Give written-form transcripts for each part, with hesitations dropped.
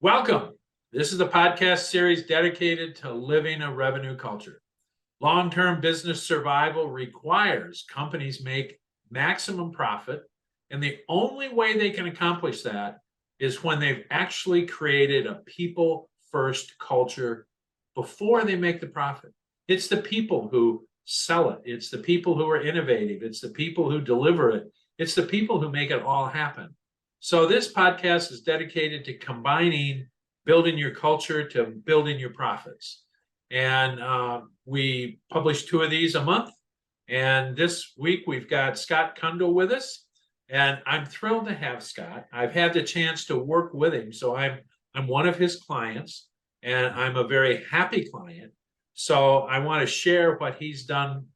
Welcome. This is a podcast series dedicated to living a revenue culture. Long-term business survival requires companies make maximum profit, and the only way they can accomplish that is when they've actually created a people-first culture before they make the profit. It's the people who sell it. It's the people who are innovative. It's the people who deliver it. It's the people who make it all happen. So this podcast is dedicated to combining building your culture to building your profits. And we publish 2 of these a month. And this week we've got Scott Cundill with us. And I'm thrilled to have Scott. I've had the chance to work with him. So I'm one of his clients, and I'm a very happy client. So I want to share what he's done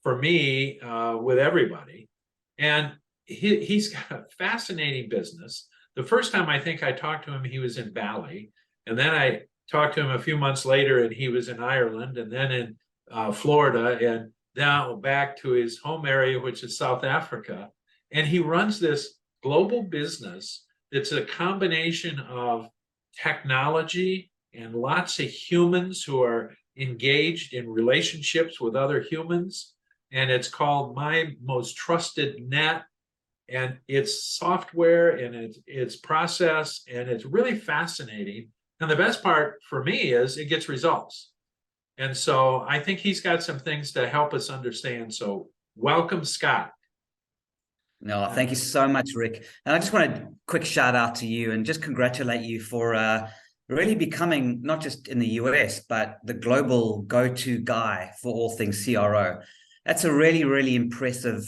for me with everybody. And he's got a fascinating business. The first time I think I talked to him, he was in Bali. And then I talked to him a few months later, and he was in Ireland, and then in Florida, and now back to his home area, which is South Africa. And he runs this global business that's a combination of technology and lots of humans who are engaged in relationships with other humans. And it's called My Most Trusted Net. And it's software and it's process, and it's really fascinating. And the best part for me is it gets results. And so I think he's got some things to help us understand. So welcome, Scott. No, thank you so much, Rick. And I just want a quick shout out to you and just congratulate you for really becoming not just in the US, but the global go-to guy for all things CRO. That's a really, really impressive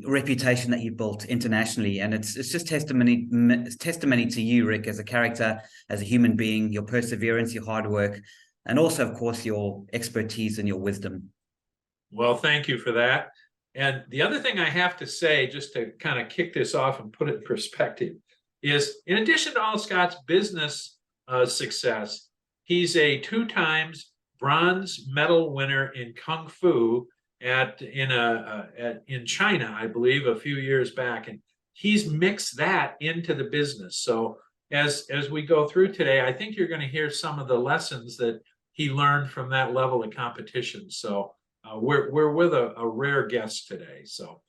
reputation that you built internationally, and it's just testimony to you, Rick, as a character, as a human being, your perseverance, your hard work, and also, of course, your expertise and your wisdom. Well, thank you for that. And the other thing I have to say, just to kind of kick this off and put it in perspective, is in addition to all Scott's business success, he's a 2 times bronze medal winner in Kung Fu in China, I believe, a few years back, and he's mixed that into the business. So as we go through today, I think you're going to hear some of the lessons that he learned from that level of competition. So we're with a rare guest today. So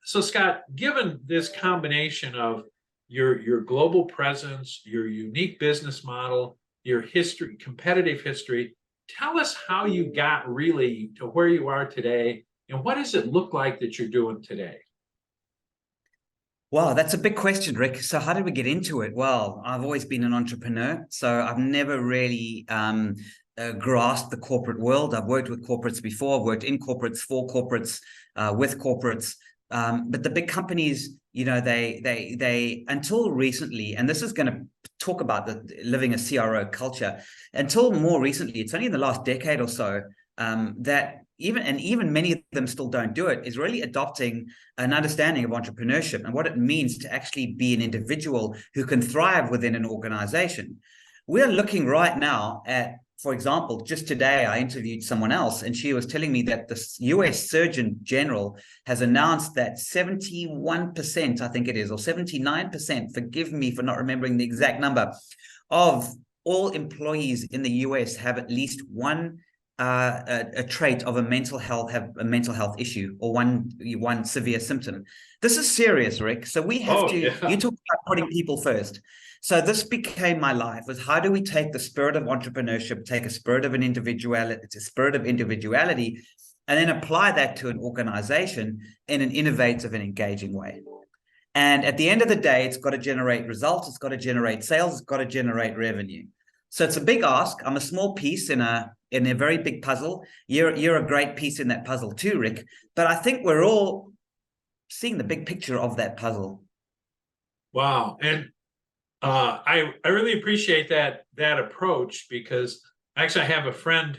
Scott, given this combination of your global presence, your unique business model, your history, competitive history, tell us how you got really to where you are today, and what does it look like that you're doing today? Wow, that's a big question, Rick. So how did we get into it? Well, I've always been an entrepreneur, so I've never really grasped the corporate world. I've worked with corporates before. I've worked in corporates, for corporates, with corporates. But the big companies, you know, they until recently, and this is going to talk about living a CRO culture. Until more recently, it's only in the last decade or so that even many of them still don't do it, is really adopting an understanding of entrepreneurship and what it means to actually be an individual who can thrive within an organization. We're looking right now at, for example, just today I interviewed someone else, and she was telling me that the US Surgeon General has announced that 71%, I think it is, or 79%, forgive me for not remembering the exact number, of all employees in the US have at least one a trait of a mental health issue, or one severe symptom. This is serious, Rick. So we have you talk about putting people first. So this became my life, was how do we take the spirit of entrepreneurship, take a spirit of individuality, and then apply that to an organization in an innovative and engaging way. And at the end of the day, it's got to generate results, it's got to generate sales, it's got to generate revenue. So it's a big ask. I'm a small piece in a very big puzzle. You're a great piece in that puzzle too, Rick. But I think we're all seeing the big picture of that puzzle. Wow. And I really appreciate that approach, because actually I have a friend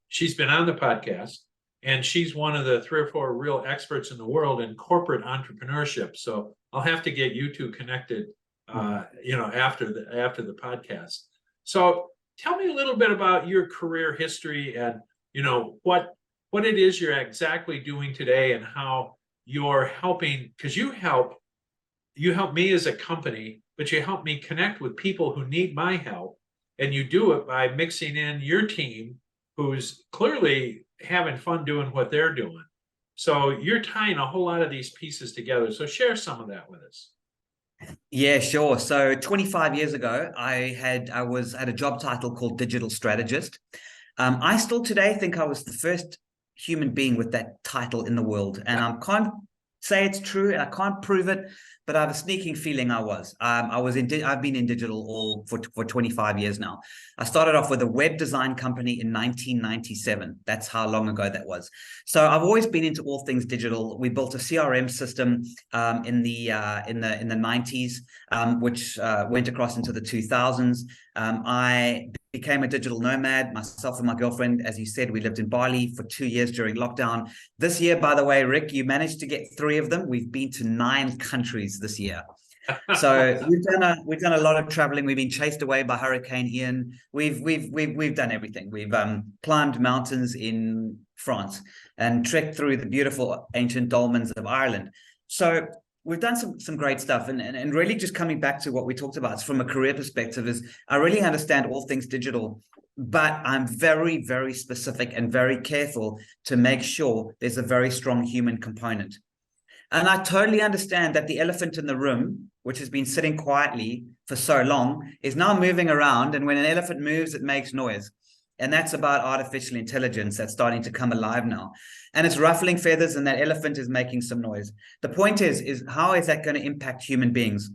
she's been on the podcast, and she's one of the 3 or 4 real experts in the world in corporate entrepreneurship. So I'll have to get you 2 connected, after the podcast. So tell me a little bit about your career history, and what it is you're exactly doing today, and how you're helping, because you help me as a company, but you help me connect with people who need my help. And you do it by mixing in your team, who's clearly having fun doing what they're doing. So you're tying a whole lot of these pieces together. So share some of that with us. Yeah, sure. So 25 years ago, I had a job title called digital strategist. I still today think I was the first human being with that title in the world, and I can't say it's true, and I can't prove it, but I have a sneaking feeling I was. I've been in digital all for 25 years now. I started off with a web design company in 1997. That's how long ago that was. So I've always been into all things digital. We built a CRM system in the 90s, which went across into the 2000s. I became a digital nomad, myself and my girlfriend. As you said, we lived in Bali for 2 years during lockdown. This year, by the way, Rick, you managed to get 3 of them. We've been to 9 countries this year. So we've done a lot of traveling. We've been chased away by Hurricane Ian. We've done everything. We've climbed mountains in France and trekked through the beautiful ancient dolmens of Ireland. So we've done some great stuff, and really just coming back to what we talked about from a career perspective is I really understand all things digital, but I'm very, very specific and very careful to make sure there's a very strong human component. And I totally understand that the elephant in the room, which has been sitting quietly for so long, is now moving around. And when an elephant moves, it makes noise. And that's about artificial intelligence that's starting to come alive now. And it's ruffling feathers, and that elephant is making some noise. The point is how is that going to impact human beings?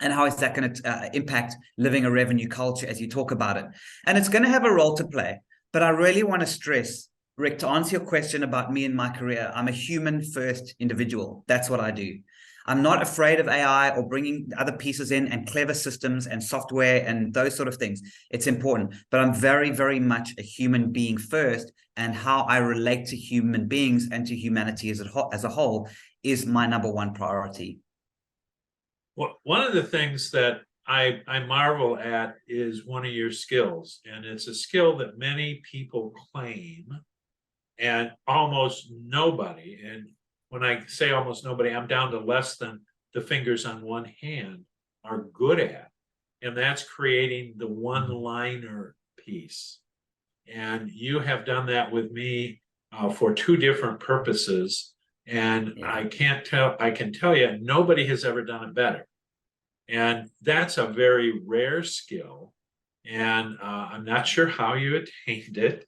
And how is that going to impact living a revenue culture as you talk about it? And it's going to have a role to play. But I really want to stress, Rick, to answer your question about me and my career, I'm a human first individual. That's what I do. I'm not afraid of AI or bringing other pieces in and clever systems and software and those sort of things. It's important, but I'm very, very much a human being first, and how I relate to human beings and to humanity as a whole is my number one priority. Well, one of the things that I marvel at is one of your skills, and it's a skill that many people claim and almost nobody, and when I say almost nobody, I'm down to less than the fingers on one hand, are good at. And that's creating the one-liner piece. And you have done that with me for 2 different purposes. And yeah. I can tell you, nobody has ever done it better. And that's a very rare skill. And I'm not sure how you attained it,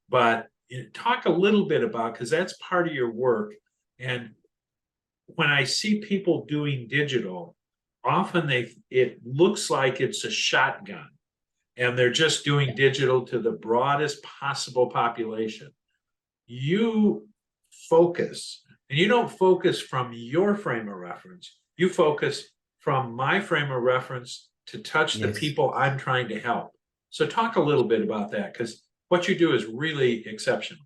but talk a little bit about, because that's part of your work. And when I see people doing digital, often it looks like it's a shotgun, and they're just doing digital to the broadest possible population. You focus, and you don't focus from your frame of reference. You focus from my frame of reference to touch the people I'm trying to help. So talk a little bit about that, because what you do is really exceptional.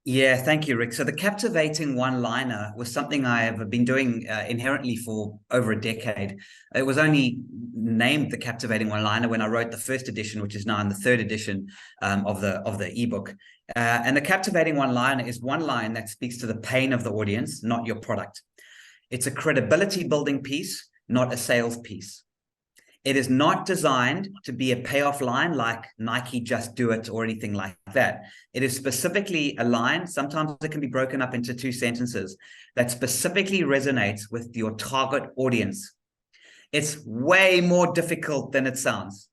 Yeah, thank you, Rick. So the captivating one-liner was something I have been doing inherently for over a decade. It was only named the captivating one-liner when I wrote the first edition, which is now in the 3rd edition of the ebook. And the captivating one-liner is one line that speaks to the pain of the audience, not your product. It's a credibility building piece, not a sales piece. It is not designed to be a payoff line like Nike Just Do It or anything like that. It is specifically a line, sometimes it can be broken up into 2 sentences, that specifically resonates with your target audience. It's way more difficult than it sounds.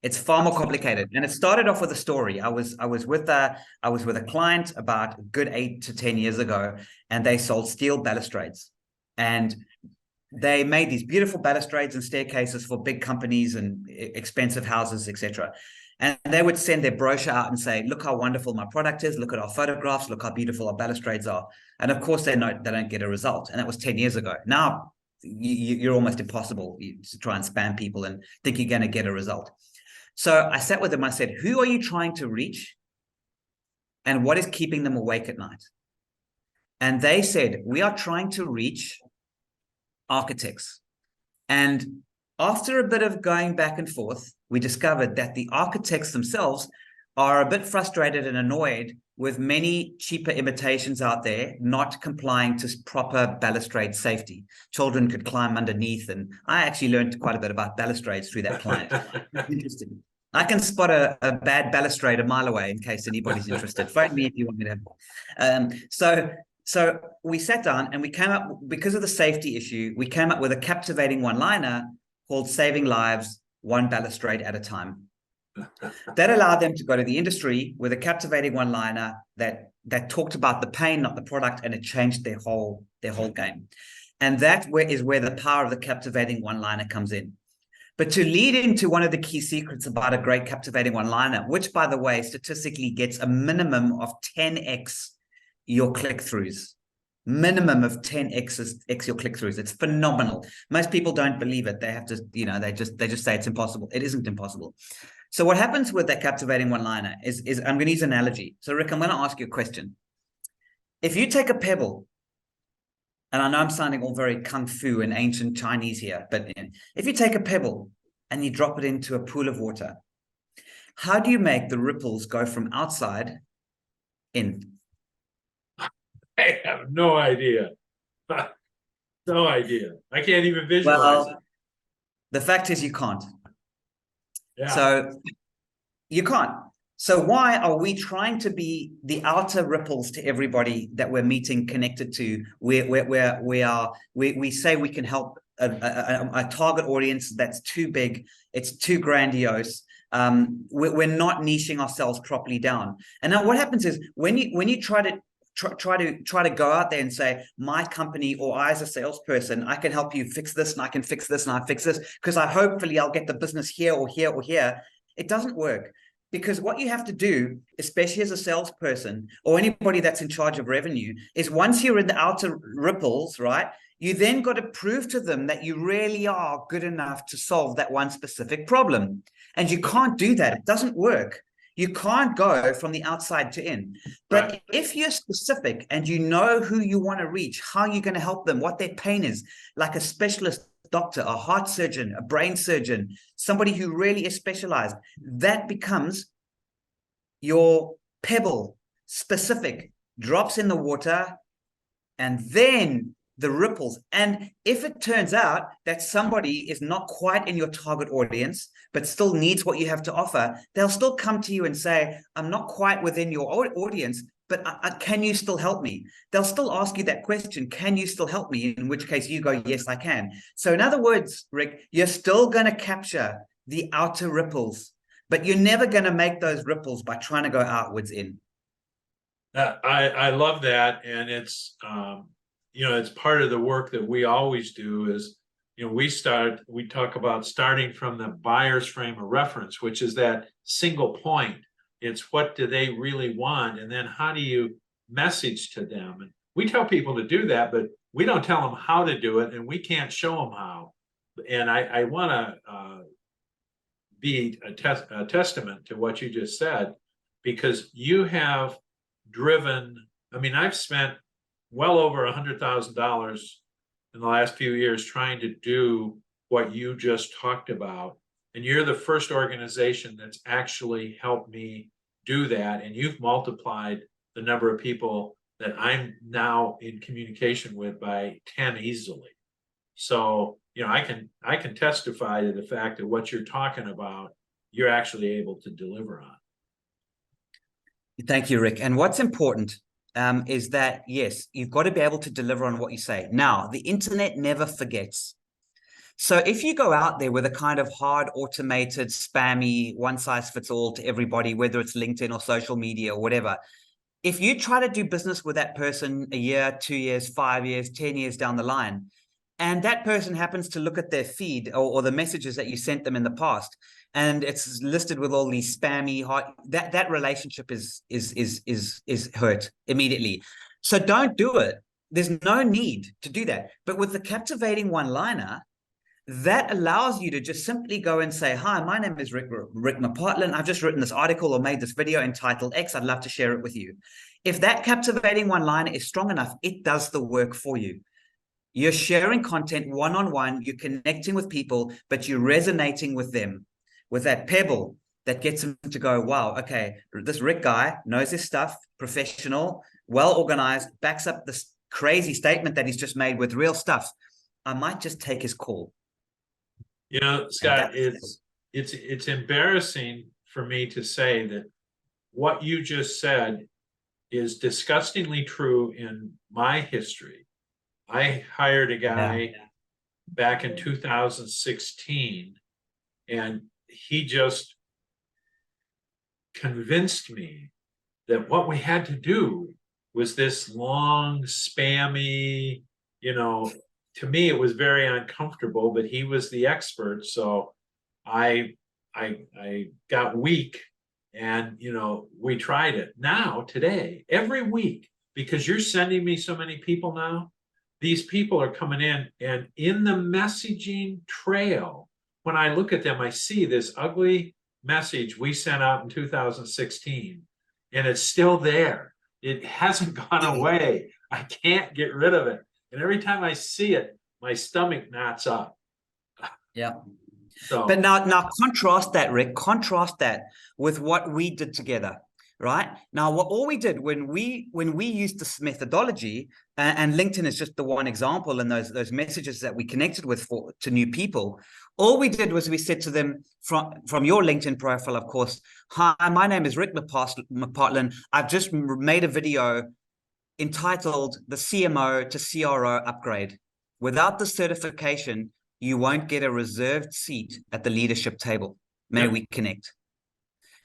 It's far more complicated. And it started off with a story. I was with a client about a good 8 to 10 years ago, and they sold steel balustrades. And they made these beautiful balustrades and staircases for big companies and expensive houses, etc. And they would send their brochure out and say, look how wonderful my product is. Look at our photographs. Look how beautiful our balustrades are. And of course, they don't get a result. And that was 10 years ago. Now, you're almost impossible to try and spam people and think you're going to get a result. So I sat with them. I said, who are you trying to reach? And what is keeping them awake at night? And they said, we are trying to reach architects. And after a bit of going back and forth, we discovered that the architects themselves are a bit frustrated and annoyed with many cheaper imitations out there not complying to proper balustrade safety. Children could climb underneath, and I actually learned quite a bit about balustrades through that client. Interesting. I can spot a bad balustrade a mile away in case anybody's interested. Phone me if you want me to. So we sat down and we came up, because of the safety issue, we came up with a captivating one-liner called "Saving Lives One Balustrade at a Time." That allowed them to go to the industry with a captivating one-liner that talked about the pain, not the product, and it changed their whole game. And that is where the power of the captivating one-liner comes in. But to lead into one of the key secrets about a great captivating one-liner, which, by the way, statistically gets a minimum of 10x your click-throughs. Minimum of 10x your click-throughs. It's phenomenal. Most people don't believe it. They have to, they just say it's impossible. It isn't impossible. So what happens with that captivating one-liner is I'm going to use an analogy. So Rick, I'm going to ask you a question. If you take a pebble, and I know I'm sounding all very kung fu and ancient Chinese here, but if you take a pebble and you drop it into a pool of water, how do you make the ripples go from outside in? I have no idea. No idea. I can't even visualize it. The fact is you can't. Yeah. So you can't. So why are we trying to be the outer ripples to everybody that we're meeting, connected to? We say we can help a target audience that's too big, it's too grandiose. We're not niching ourselves properly down. And now what happens is when you try to go out there and say, my company, or I as a salesperson, I can help you fix this, and I can fix this, and I fix this, because hopefully I'll get the business here or here or here. It doesn't work. Because what you have to do, especially as a salesperson or anybody that's in charge of revenue, is once you're in the outer ripples, right, you then got to prove to them that you really are good enough to solve that one specific problem. And you can't do that. It doesn't work. You can't go from the outside to in. But right, if you're specific and you know who you want to reach, how you're going to help them, what their pain is, like a specialist doctor, a heart surgeon, a brain surgeon, somebody who really is specialized, that becomes your pebble, specific, drops in the water, and then the ripples. And if it turns out that somebody is not quite in your target audience, but still needs what you have to offer, they'll still come to you and say, I'm not quite within your audience, but can you still help me? They'll still ask you that question, can you still help me? In which case you go, yes, I can. So in other words, Rick, you're still going to capture the outer ripples, but you're never going to make those ripples by trying to go outwards in. I love that. And it's, it's part of the work that we always do is, we talk about starting from the buyer's frame of reference, which is that single point. It's what do they really want? And then how do you message to them? And we tell people to do that, but we don't tell them how to do it, and we can't show them how. And I want to be a testament to what you just said, because you have driven, I've spent well over $100,000 in the last few years trying to do what you just talked about. And you're the first organization that's actually helped me do that. And you've multiplied the number of people that I'm now in communication with by 10 easily. So, I can testify to the fact that what you're talking about, you're actually able to deliver on. Thank you, Rick. And what's important is that, yes, you've got to be able to deliver on what you say. Now, the internet never forgets. So if you go out there with a kind of hard, automated, spammy, one-size-fits-all to everybody, whether it's LinkedIn or social media or whatever, if you try to do business with that person a year, 2 years, 5 years, 10 years down the line, and that person happens to look at their feed or the messages that you sent them in the past, and it's listed with all these spammy, that relationship is hurt immediately. So don't do it. There's no need to do that. But with the captivating one-liner, that allows you to just simply go and say, hi, my name is Rick McPartland. I've just written this article or made this video entitled X. I'd love to share it with you. If that captivating one-liner is strong enough, it does the work for you. You're sharing content one-on-one, you're connecting with people, but you're resonating with them, with that pebble that gets them to go, wow, okay, this Rick guy knows his stuff, professional, well organized, backs up this crazy statement that he's just made with real stuff. I might just take his call. You know, And Scott, that's it's embarrassing for me to say that what you just said is disgustingly true in my history. I hired a guy back in 2016, and he just convinced me that what we had to do was this long, spammy, you know, to me it was very uncomfortable, but he was the expert. So I got weak, and we tried it. Now, today, every week, because you're sending me so many people now, these people are coming in, and in the messaging trail, when I look at them, I see this ugly message we sent out in 2016, and it's still there. It hasn't gone away. I can't get rid of it. And every time I see it, my stomach knots up. yeah. So, But now contrast that, Rick, contrast that with what we did together, right? Now, all we did when we used this methodology, and LinkedIn is just the one example, and those messages that we connected with to new people, all we did was we said to them from your LinkedIn profile, of course, hi, my name is Rick McPartlin. I've just made a video entitled the CMO to CRO upgrade. Without the certification, you won't get a reserved seat at the leadership table. May we connect?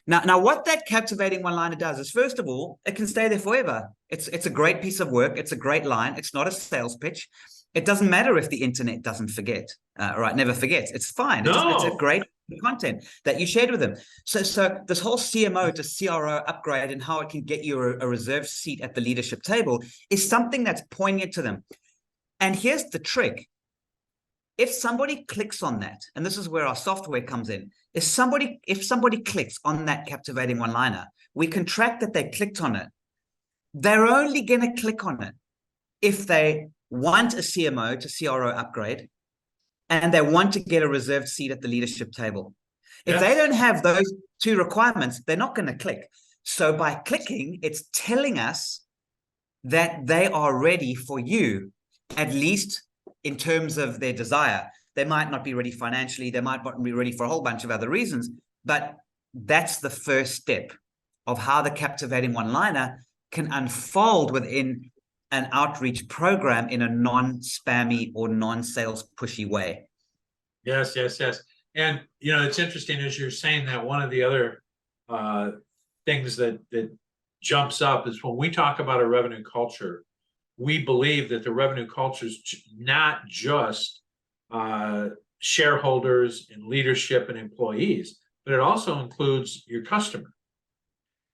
Now, what that captivating one-liner does is, first of all, it can stay there forever. It's a great piece of work. It's a great line. It's not a sales pitch. It doesn't matter if the internet doesn't forget, right? Never forgets. It's fine. It's a great content that you shared with them. So this whole CMO to CRO upgrade and how it can get you a reserved seat at the leadership table is something that's poignant to them. And here's the trick. If somebody clicks on that, and this is where our software comes in, if somebody clicks on that captivating one-liner, we can track that they clicked on it. They're only going to click on it if they want a CMO to CRO upgrade and they want to get a reserved seat at the leadership table. If they don't have those two requirements, they're not going to click. So by clicking, it's telling us that they are ready for you, at least in terms of their desire. They might not be ready financially. They might not be ready for a whole bunch of other reasons. But that's the first step of how the captivating one-liner can unfold within an outreach program in a non-spammy or non-sales pushy way. Yes. And, it's interesting as you're saying that. One of the other things that jumps up is when we talk about a revenue culture, we believe that the revenue culture is not just shareholders and leadership and employees, but it also includes your customer.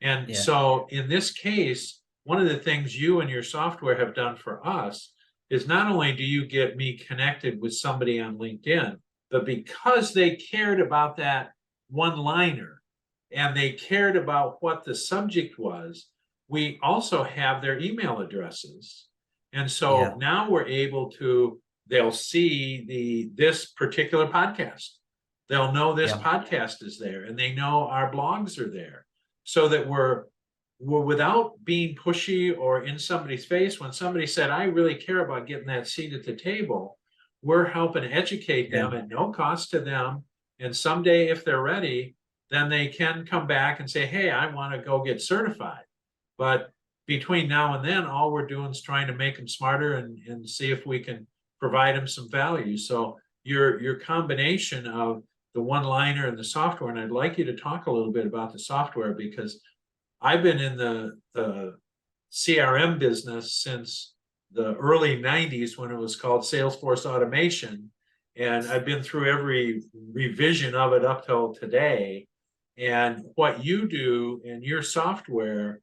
And so in this case, one of the things you and your software have done for us is not only do you get me connected with somebody on LinkedIn, but because they cared about that one-liner and they cared about what the subject was, we also have their email addresses. And so now we're able to, they'll see this particular podcast. They'll know this podcast is there, and they know our blogs are there, so that we're without being pushy or in somebody's face. When somebody said, I really care about getting that seat at the table, we're helping educate them at no cost to them. And someday, if they're ready, then they can come back and say, hey, I want to go get certified. But between now and then, all we're doing is trying to make them smarter and see if we can provide them some value. So your combination of the one-liner and the software, and I'd like you to talk a little bit about the software, because I've been in the CRM business since the early 90s when it was called Salesforce Automation. And I've been through every revision of it up till today. And what you do in your software,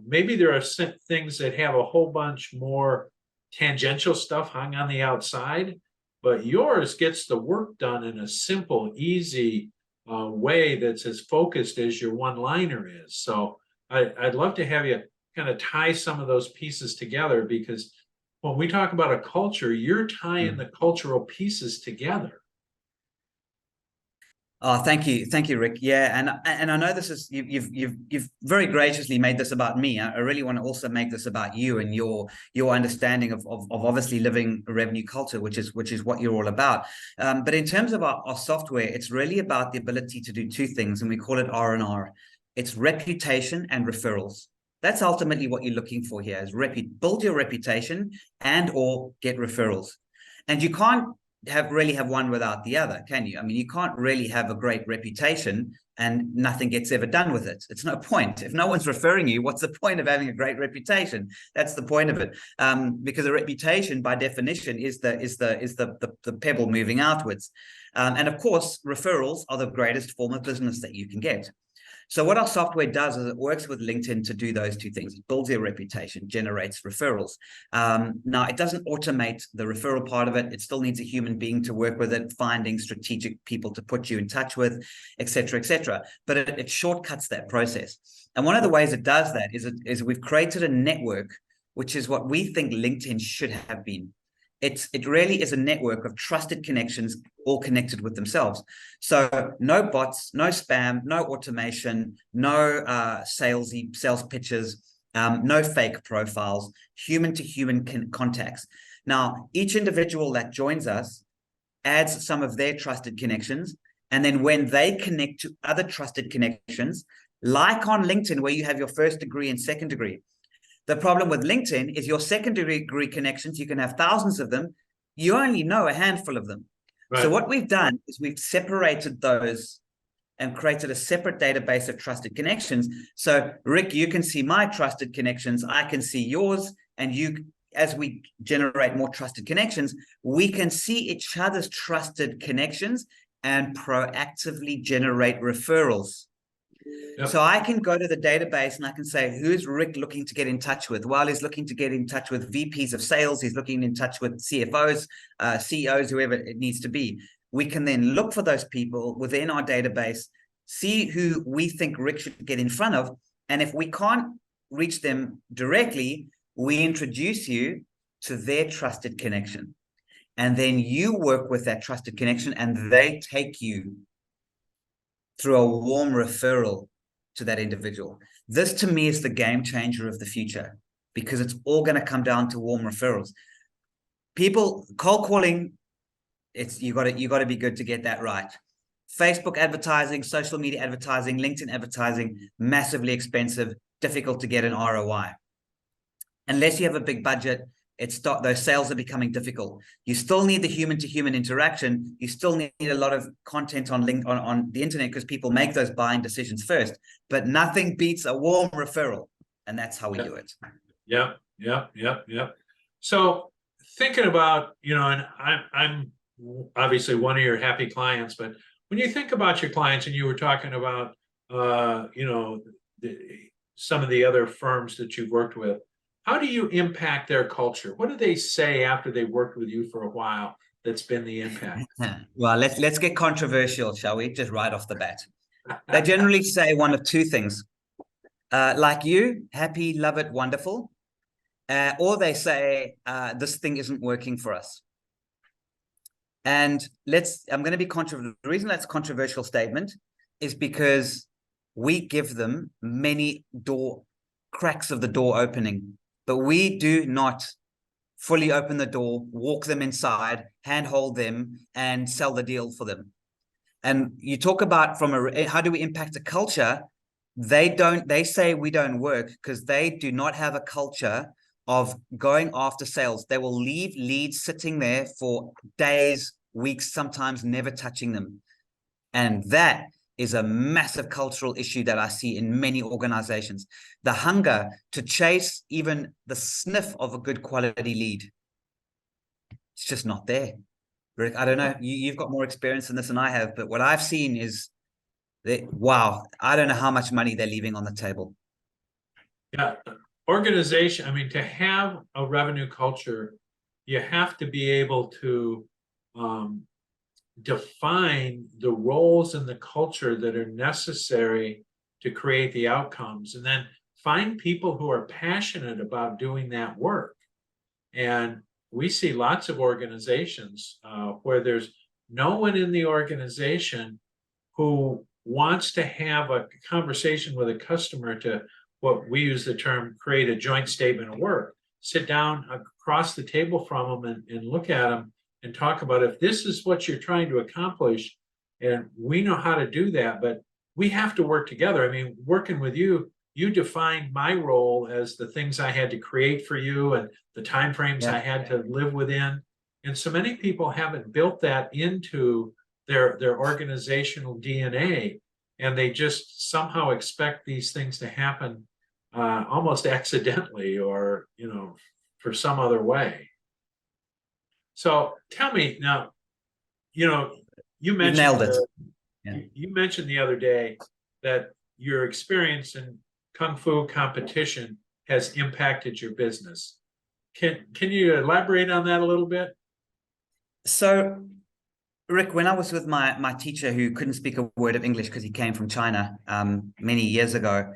maybe there are things that have a whole bunch more tangential stuff hung on the outside, but yours gets the work done in a simple, easy way that's as focused as your one-liner is. So I'd love to have you kind of tie some of those pieces together, because when we talk about a culture, you're tying the cultural pieces together. Oh, thank you, Rick. Yeah, and I know this is you've very graciously made this about me. I really want to also make this about you and your understanding of obviously living a revenue culture, which is what you're all about. But in terms of our software, it's really about the ability to do two things, and we call it R&R. It's reputation and referrals. That's ultimately what you're looking for here: is build your reputation and or get referrals. And you can't really have one without the other, can you? I mean, you can't really have a great reputation and nothing gets ever done with it. It's no point. If no one's referring you, what's the point of having a great reputation? That's the point of it. Because a reputation, by definition, is the pebble moving outwards. And of course, referrals are the greatest form of business that you can get. So what our software does is it works with LinkedIn to do those two things. It builds your reputation, generates referrals. Now, it doesn't automate the referral part of it. It still needs a human being to work with it, finding strategic people to put you in touch with, et cetera, et cetera. But it shortcuts that process. And one of the ways it does that is we've created a network, which is what we think LinkedIn should have been. It really is a network of trusted connections, all connected with themselves. So no bots, no spam, no automation, no sales pitches, no fake profiles, human to human contacts. Now, each individual that joins us adds some of their trusted connections. And then when they connect to other trusted connections, like on LinkedIn, where you have your first degree and second degree, the problem with LinkedIn is your secondary degree connections, you can have thousands of them. You only know a handful of them. Right. So what we've done is we've separated those and created a separate database of trusted connections. So Rick, you can see my trusted connections. I can see yours. And you, as we generate more trusted connections, we can see each other's trusted connections and proactively generate referrals. Yep. So I can go to the database and I can say, who's Rick looking to get in touch with? Well, he's looking to get in touch with VPs of sales. He's looking in touch with CFOs, CEOs, whoever it needs to be. We can then look for those people within our database, see who we think Rick should get in front of. And if we can't reach them directly, we introduce you to their trusted connection. And then you work with that trusted connection and they take you through a warm referral to that individual. This to me is the game changer of the future, because it's all going to come down to warm referrals. People cold calling, you got to be good to get that right. Facebook advertising, social media advertising, LinkedIn advertising, massively expensive, difficult to get an ROI. Unless you have a big budget, those sales are becoming difficult. You still need the human-to-human interaction. You still need a lot of content on the internet, because people make those buying decisions first. But nothing beats a warm referral, and that's how we do it. Yep. So thinking about, and I'm obviously one of your happy clients, but when you think about your clients, and you were talking about, some of the other firms that you've worked with, how do you impact their culture? What do they say after they worked with you for a while that's been the impact? Well, let's get controversial, shall we? Just right off the bat. They generally say one of two things. Like you, happy, love it, wonderful. Or they say, this thing isn't working for us. And I'm going to be controversial. The reason that's a controversial statement is because we give them many cracks of the door opening. But we do not fully open the door, walk them inside, handhold them, and sell the deal for them. And you talk about how do we impact a culture? They say we don't work because they do not have a culture of going after sales. They will leave leads sitting there for days, weeks, sometimes never touching them. And that is a massive cultural issue that I see in many organizations. The hunger to chase even the sniff of a good quality lead. It's just not there. Rick, I don't know. You've got more experience in this than I have, but what I've seen is that, wow, I don't know how much money they're leaving on the table. Yeah. Organization, to have a revenue culture, you have to be able to define the roles in the culture that are necessary to create the outcomes, and then find people who are passionate about doing that work. And we see lots of organizations where there's no one in the organization who wants to have a conversation with a customer to, what we use the term, create a joint statement of work, sit down across the table from them and look at them and talk about, if this is what you're trying to accomplish, and we know how to do that, but we have to work together. I mean, working with you, you defined my role as the things I had to create for you and the timeframes I had to live within. And so many people haven't built that into their organizational DNA, and they just somehow expect these things to happen almost accidentally, or for some other way. So tell me now, you mentioned nailed it. you mentioned the other day that your experience in Kung Fu competition has impacted your business. Can you elaborate on that a little bit? So, Rick, when I was with my teacher who couldn't speak a word of English because he came from China many years ago,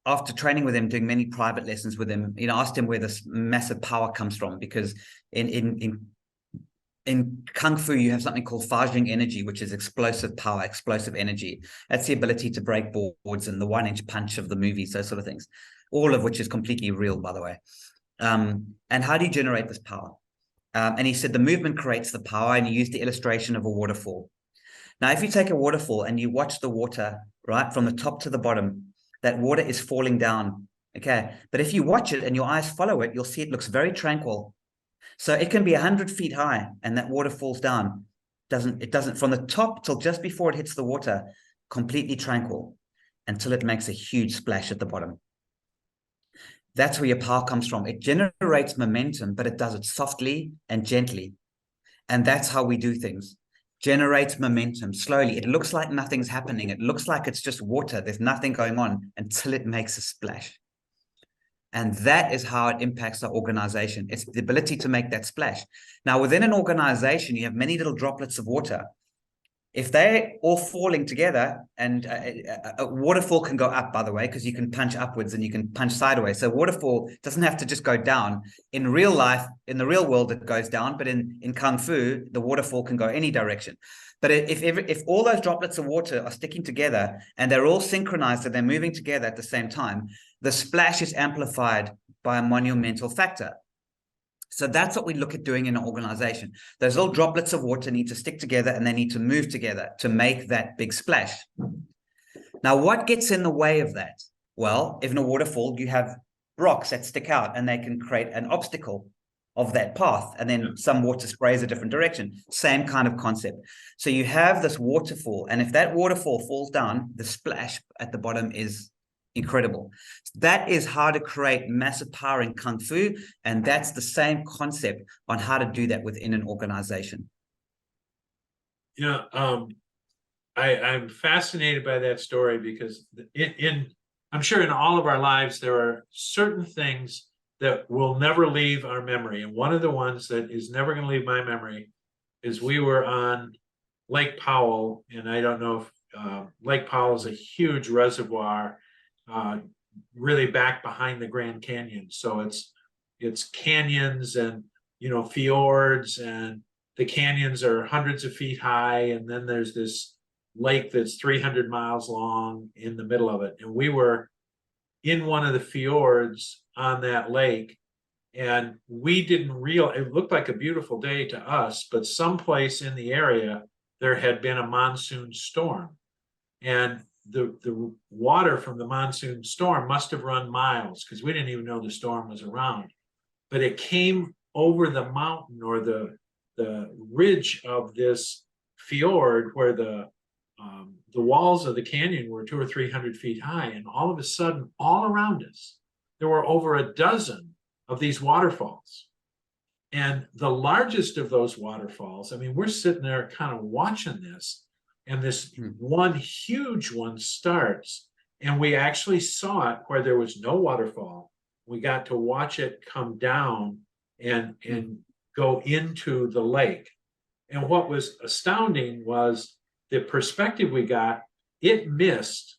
after training with him, doing many private lessons with him, asked him where this massive power comes from, because in Kung Fu, you have something called Fajing energy, which is explosive power, explosive energy. That's the ability to break boards and the 1-inch punch of the movies, those sort of things, all of which is completely real, by the way. And how do you generate this power? And he said the movement creates the power, and he used the illustration of a waterfall. Now, if you take a waterfall and you watch the water, right, from the top to the bottom, that water is falling down, okay? But if you watch it and your eyes follow it, you'll see it looks very tranquil. So it can be 100 feet high and that water falls down. It doesn't from the top till just before it hits the water, completely tranquil, until it makes a huge splash at the bottom. That's where your power comes from. It generates momentum, but it does it softly and gently. And that's how we do things. Generates momentum slowly. It looks like nothing's happening. It looks like it's just water. There's nothing going on until it makes a splash. And that is how it impacts our organization. It's the ability to make that splash. Now, within an organization, you have many little droplets of water. If they're all falling together, and a waterfall can go up, by the way, because you can punch upwards and you can punch sideways. So waterfall doesn't have to just go down. In real life, in the real world, it goes down. But in Kung Fu, the waterfall can go any direction. But if all those droplets of water are sticking together and they're all synchronized and they're moving together at the same time, the splash is amplified by a monumental factor. So that's what we look at doing in an organization. Those little droplets of water need to stick together and they need to move together to make that big splash. Now, what gets in the way of that? Well, if in a waterfall, you have rocks that stick out and they can create an obstacle of that path, and then some water sprays a different direction. Same kind of concept. So you have this waterfall, and if that waterfall falls down, the splash at the bottom is incredible. That is how to create massive power in Kung Fu, and that's the same concept on how to do that within an organization. I'm fascinated by that story, because I'm sure in all of our lives there are certain things that will never leave our memory. And one of the ones that is never going to leave my memory is we were on Lake Powell, and I don't know if Lake Powell is a huge reservoir, really back behind the Grand Canyon. So it's canyons and fjords, and the canyons are hundreds of feet high, and then there's this lake that's 300 miles long in the middle of it. And we were in one of the fjords on that lake, and we didn't it looked like a beautiful day to us, but someplace in the area there had been a monsoon storm, and the water from the monsoon storm must have run miles, because we didn't even know the storm was around. But it came over the mountain, or the ridge of this fjord, where the walls of the canyon were 200 or 300 feet high, and all of a sudden, all around us, there were over a dozen of these waterfalls. And the largest of those waterfalls, I mean, we're sitting there kind of watching this, and this one huge one starts, and we actually saw it where there was no waterfall. We got to watch it come down and go into the lake. And what was astounding was the perspective we got. It missed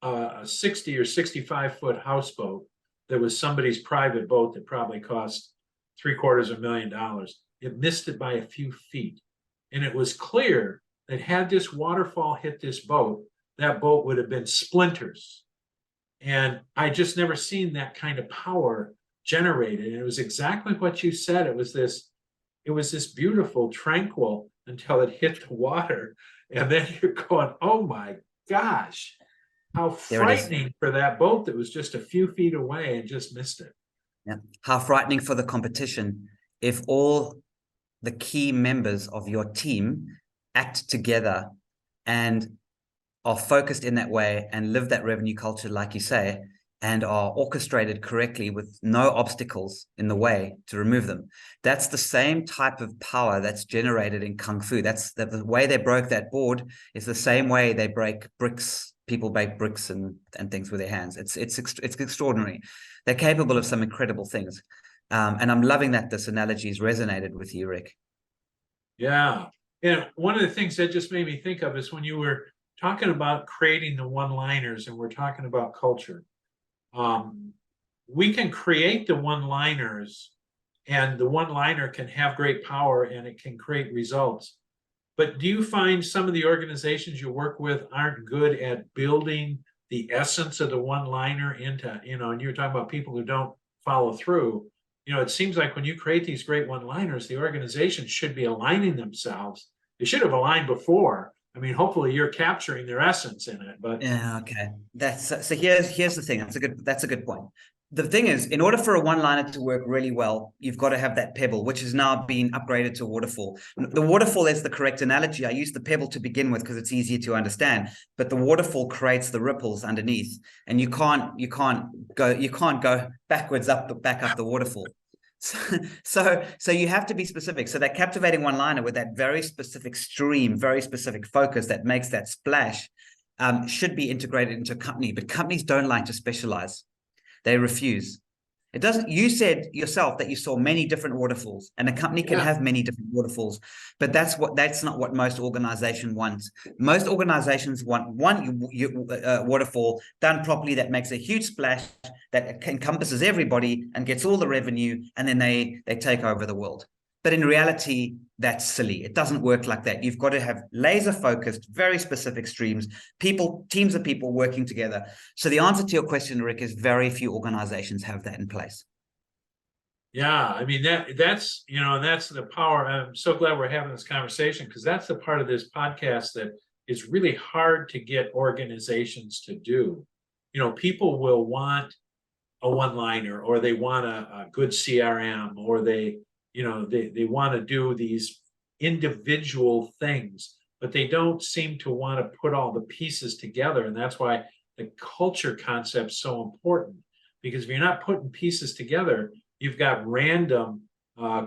a 60 or 65 foot houseboat that was somebody's private boat that probably cost $750,000. It missed it by a few feet. And it was clear that had this waterfall hit this boat, that boat would have been splinters. And I just never seen that kind of power generated. And it was exactly what you said. It was this beautiful, tranquil until it hit the water. And then you're going, oh my gosh, how There it is. frightening for that boat that was just a few feet away and just missed it. Yeah. How frightening for the competition if all the key members of your team act together and are focused in that way and live that revenue culture, like you say, and are orchestrated correctly with no obstacles in the way to remove them. That's the same type of power that's generated in Kung Fu. That's the way they broke that board is the same way they break bricks. People break bricks and things with their hands. It's extraordinary. They're capable of some incredible things. And I'm loving that this analogy has resonated with you, Rick. Yeah. And one of the things that just made me think of is when you were talking about creating the one-liners and we're talking about culture. We can create the one-liners and the one-liner can have great power and it can create results. But do you find some of the organizations you work with aren't good at building the essence of the one-liner into, and you're talking about people who don't follow through. It seems like when you create these great one-liners, the organization should be aligning themselves. They should have aligned before. I mean, hopefully you're capturing their essence in it, but yeah, okay. So here's the thing. That's a good point. The thing is, in order for a one-liner to work really well, you've got to have that pebble, which is now being upgraded to waterfall. The waterfall is the correct analogy. I use the pebble to begin with because it's easier to understand, but the waterfall creates the ripples underneath, and you can't go backwards back up the waterfall. So you have to be specific. So that captivating one-liner with that very specific stream, very specific focus that makes that splash should be integrated into a company. But companies don't like to specialize. They refuse. It doesn't. You said yourself that you saw many different waterfalls, and a company can have many different waterfalls, but that's not what most organizations want. Most organizations want one waterfall done properly that makes a huge splash that encompasses everybody and gets all the revenue, and then they take over the world. But in reality, that's silly. It doesn't work like that. You've got to have laser-focused, very specific streams, teams of people working together. So the answer to your question, Rick, is very few organizations have that in place. Yeah, I mean that's that's the power. I'm so glad we're having this conversation because that's the part of this podcast that is really hard to get organizations to do. People will want a one-liner or they want a good CRM or they want to do these individual things, but they don't seem to want to put all the pieces together. And that's why the culture concept's so important, because if you're not putting pieces together, you've got random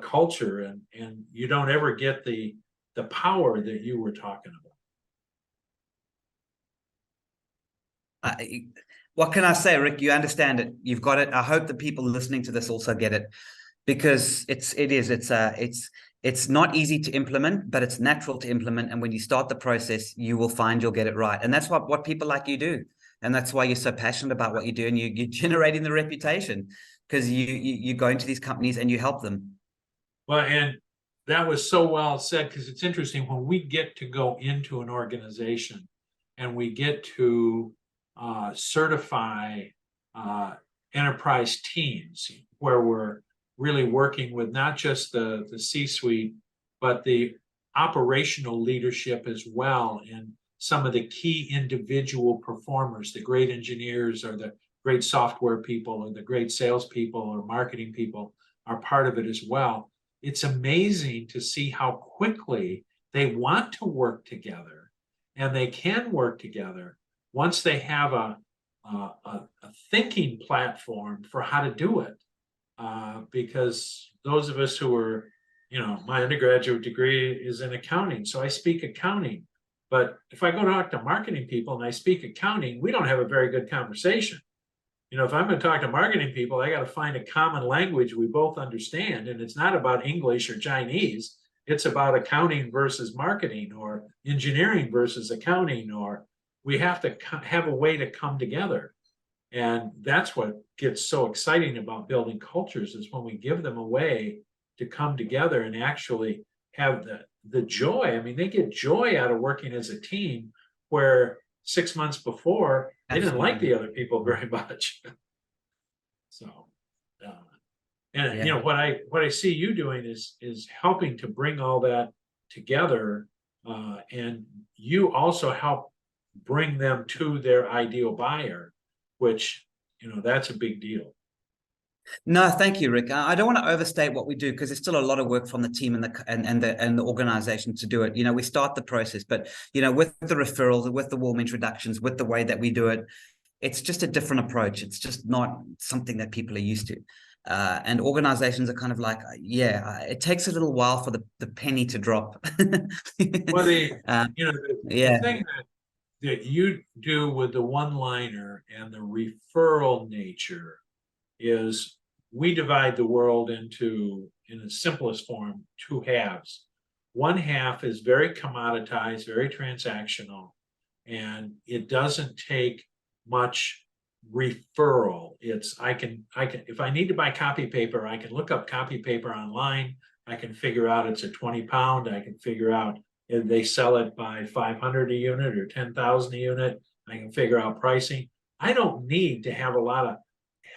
culture and you don't ever get the power that you were talking about. What can I say, Rick? You understand it. You've got it. I hope the people listening to this also get it, because it's not easy to implement, but it's natural to implement. And when you start the process, you will find you'll get it right. And that's what people like you do. And that's why you're so passionate about what you do, and you're generating the reputation because you go into these companies and you help them. Well, and that was so well said, because it's interesting when we get to go into an organization and we get to certify enterprise teams where we're really working with not just the C-suite, but the operational leadership as well, and some of the key individual performers, the great engineers or the great software people or the great salespeople or marketing people are part of it as well. It's amazing to see how quickly they want to work together, and they can work together once they have a thinking platform for how to do it. Because those of us who are, my undergraduate degree is in accounting, so I speak accounting. But if I go talk to marketing people and I speak accounting, we don't have a very good conversation. If I'm going to talk to marketing people, I got to find a common language we both understand. And it's not about English or Chinese. It's about accounting versus marketing, or engineering versus accounting, or we have to have a way to come together. And that's what gets so exciting about building cultures, is when we give them a way to come together and actually have the joy. I mean, they get joy out of working as a team, where 6 months before they didn't like Absolutely. the other people very much. So, uh, and Yeah. what I see you doing is helping to bring all that together, and you also help bring them to their ideal buyer, which that's a big deal. No, thank you, Rick. I don't want to overstate what we do, because there's still a lot of work from the team and the organization to do it. We start the process, but with the referrals, with the warm introductions, with the way that we do it, it's just a different approach. It's just not something that people are used to. And organizations are kind of like, yeah, it takes a little while for the penny to drop. Well, the Yeah, thing that you do with the one-liner and the referral nature is, we divide the world into, in its simplest form, two halves. One half is very commoditized, very transactional, and it doesn't take much referral. It's I can if I need to buy copy paper, I can look up copy paper online. I can figure out it's a 20 pound. I can figure out if they sell it by 500 a unit or 10,000 a unit. I can figure out pricing. I don't need to have a lot of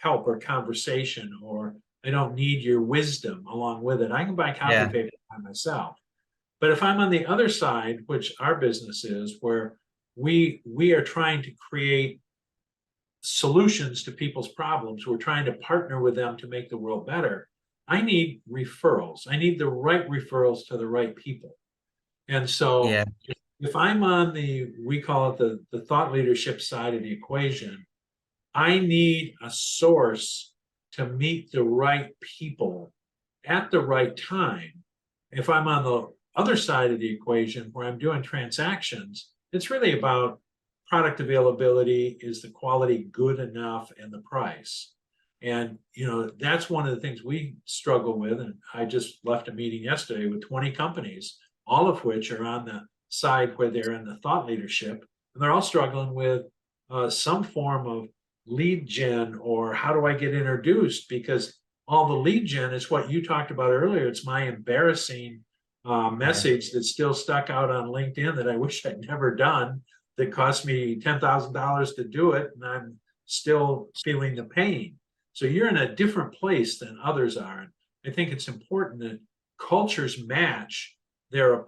help or conversation, or I don't need your wisdom along with it. I can buy copy yeah, paper by myself. But if I'm on the other side, which our business is, where we are trying to create solutions to people's problems, we're trying to partner with them to make the world better. I need referrals. I need the right referrals to the right people. And so yeah, if I'm on we call it the thought leadership side of the equation, I need a source to meet the right people at the right time. If I'm on the other side of the equation where I'm doing transactions, it's really about product availability. Is the quality good enough, and the price? And that's one of the things we struggle with. And I just left a meeting yesterday with 20 companies, all of which are on the side where they're in the thought leadership, and they're all struggling with some form of lead gen, or how do I get introduced? Because all the lead gen is what you talked about earlier. It's my embarrassing yeah. message that's still stuck out on LinkedIn that I wish I'd never done, that cost me $10,000 to do it, and I'm still feeling the pain. So you're in a different place than others are. And I think it's important that cultures match their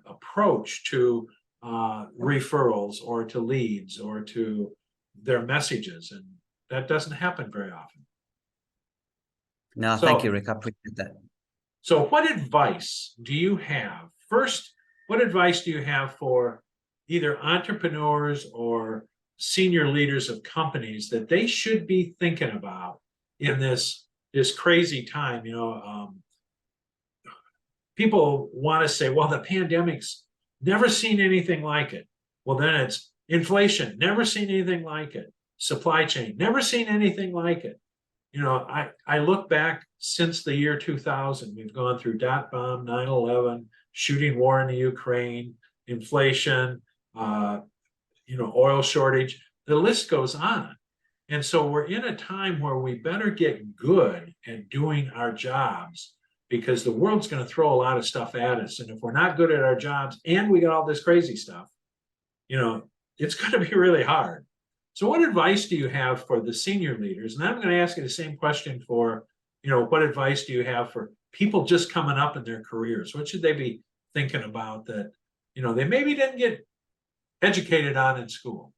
approach to referrals, or to leads, or to their messages, and that doesn't happen very often. No, thank you, So, Rick. I appreciate that. so what advice do you have? First, what advice do you have for either entrepreneurs or senior leaders of companies that they should be thinking about in this crazy time? People want to say, well, the pandemic's never seen anything like it. Well, then it's inflation, never seen anything like it. Supply chain, never seen anything like it. I look back since the year 2000, we've gone through dot bomb, 9/11, shooting war in the Ukraine, inflation, oil shortage. The list goes on. And so we're in a time where we better get good at doing our jobs, because the world's going to throw a lot of stuff at us. And if we're not good at our jobs and we got all this crazy stuff, it's going to be really hard. So what advice do you have for the senior leaders? And I'm going to ask you the same question for, what advice do you have for people just coming up in their careers? What should they be thinking about that, they maybe didn't get educated on in school?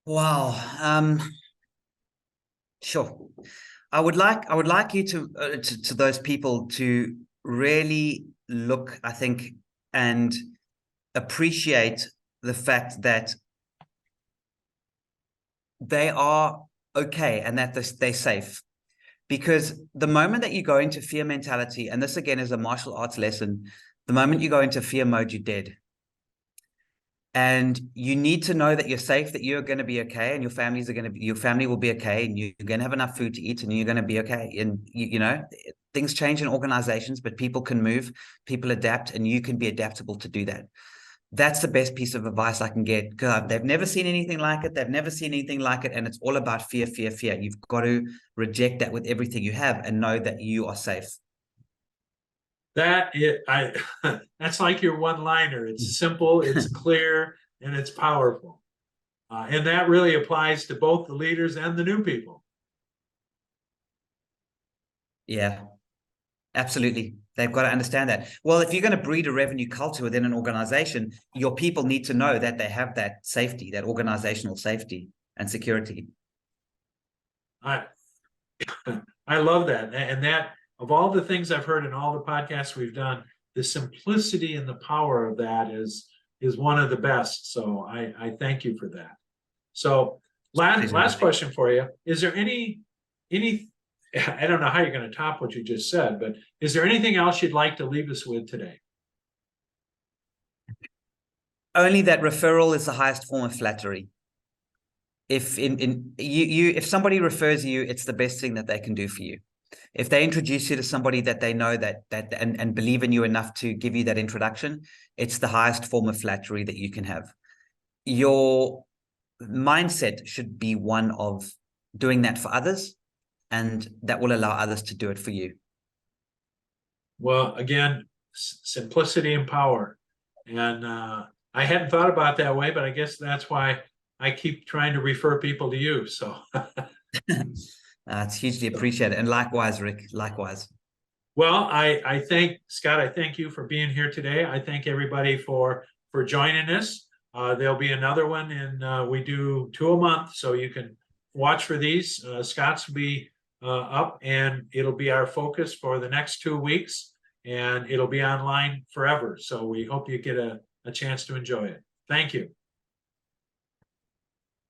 Wow. Sure. I would like you to those people to really look, I think, and appreciate the fact that they are okay and that they're safe. Because the moment that you go into fear mentality, and this again is a martial arts lesson, the moment you go into fear mode, you're dead. And you need to know that you're safe, that you're going to be okay, and your family will be okay, and you're going to have enough food to eat, and you're going to be okay. And things change in organizations, but people can move, people adapt, and you can be adaptable to do that. That's the best piece of advice I can get. God, they've never seen anything like it. They've never seen anything like it. And it's all about fear, fear, fear. You've got to reject that with everything you have and know that you are safe. That's like your one-liner. It's simple, it's clear, and it's powerful. And that really applies to both the leaders and the new people. Yeah, absolutely. They've got to understand that. Well, if you're going to breed a revenue culture within an organization, your people need to know that they have that safety, that organizational safety and security. I I love that. And that, of all the things I've heard in all the podcasts we've done, the simplicity and the power of that is one of the best. So I thank you for that. So last question for you. Is there any I don't know how you're going to top what you just said, but is there anything else you'd like to leave us with today? Only that referral is the highest form of flattery. If if somebody refers you, it's the best thing that they can do for you. If they introduce you to somebody that they know that and believe in you enough to give you that introduction, it's the highest form of flattery that you can have. Your mindset should be one of doing that for others, and that will allow others to do it for you. Well, again, simplicity and power. And I hadn't thought about that way, but I guess that's why I keep trying to refer people to you. So It's hugely appreciated. And likewise, Rick, likewise. well, I thank Scott. I thank you for being here today. I thank everybody for joining us. There'll be another one, and we do 2 a month, so you can watch for these. Scott's will be up, and it'll be our focus for the next 2 weeks, and it'll be online forever. So we hope you get a chance to enjoy it. Thank you.